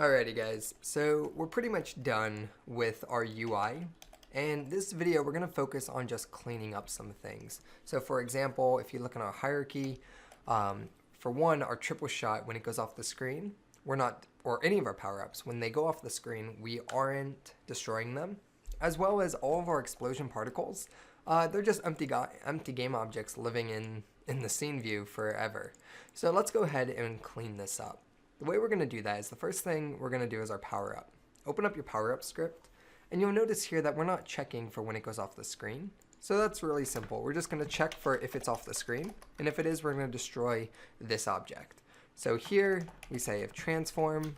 Alrighty guys, so we're pretty much done with our UI, and this video we're going to focus on just cleaning up some things. So for example, if you look in our hierarchy, for one, our triple shot, when it goes off the screen, we're not, or any of our power-ups, when they go off the screen, we aren't destroying them, as well as all of our explosion particles. They're just empty game objects living in the scene view forever. So let's go ahead and clean this up. The way we're going to do that is the first thing we're going to do is our power up. Open up your power up script, and you'll notice here that we're not checking for when it goes off the screen. So that's really simple. We're just going to check for if it's off the screen, and if it is, we're going to destroy this object. So here we say if transform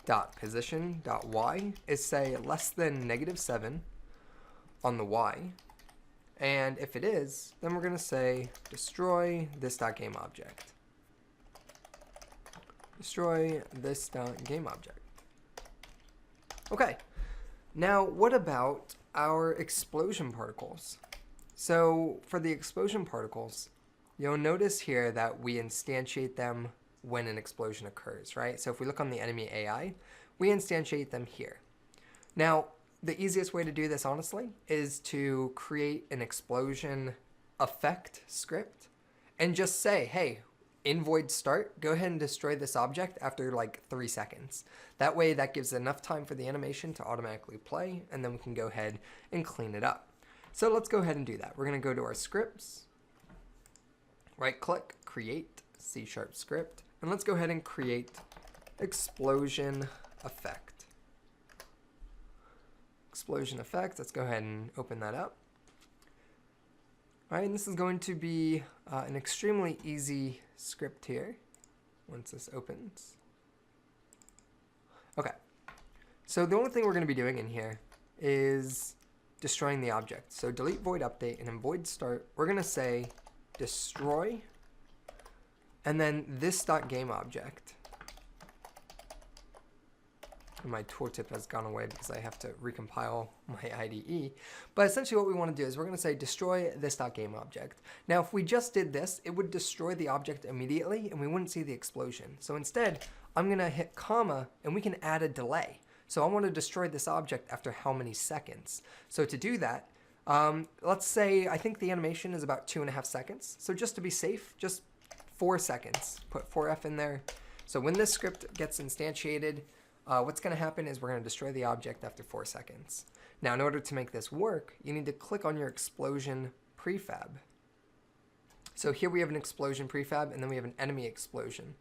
dot position dot y is say less than -7 on the y, and if it is, then we're going to say destroy this dot game object. Destroy this game object. Okay, now what about our explosion particles? So for the explosion particles, you'll notice here that we instantiate them when an explosion occurs, right? So if we look on the enemy AI, we instantiate them here. Now, the easiest way to do this, honestly, is to create an explosion effect script and just say, hey, in void start, go ahead and destroy this object after like 3 seconds. That way that gives enough time for the animation to automatically play, and then we can go ahead and clean it up. So let's go ahead and do that. We're gonna go to our scripts, right click, create C# script, and let's go ahead and create explosion effect. Explosion effect, let's go ahead and open that up. All right, and this is going to be an extremely easy script here once this opens. Okay, so the only thing we're going to be doing in here is destroying the object. So delete void update, and in void start, we're going to say destroy, and then this dot game object. My tooltip has gone away because I have to recompile my IDE. But essentially what we want to do is we're going to say destroy this .game object. Now if we just did this, it would destroy the object immediately and we wouldn't see the explosion. So instead, I'm going to hit comma and we can add a delay. So I want to destroy this object after how many seconds. So to do that, let's say I think the animation is about 2.5 seconds. So just to be safe, just 4 seconds. Put 4F in there. So when this script gets instantiated, what's going to happen is we're going to destroy the object after 4 seconds. Now, in order to make this work, you need to click on your explosion prefab. So here we have an explosion prefab, and then we have an enemy explosion.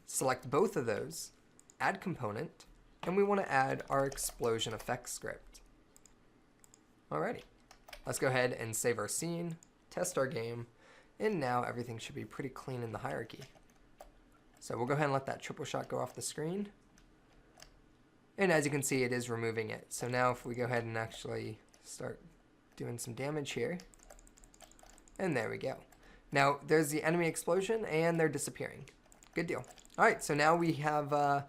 Select both of those, add component, and we want to add our explosion effect script. Alrighty, let's go ahead and save our scene, test our game, and now everything should be pretty clean in the hierarchy. So we'll go ahead and let that triple shot go off the screen. And as you can see, it is removing it. So now if we go ahead and actually start doing some damage here, and there we go. Now there's the enemy explosion and they're disappearing. Good deal. All right, so now we have a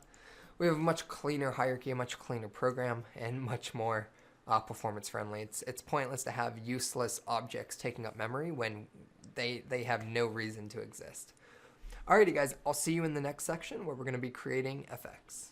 much cleaner hierarchy, a much cleaner program, and much more performance friendly. It's pointless to have useless objects taking up memory when they have no reason to exist. Alrighty guys, I'll see you in the next section where we're going to be creating FX.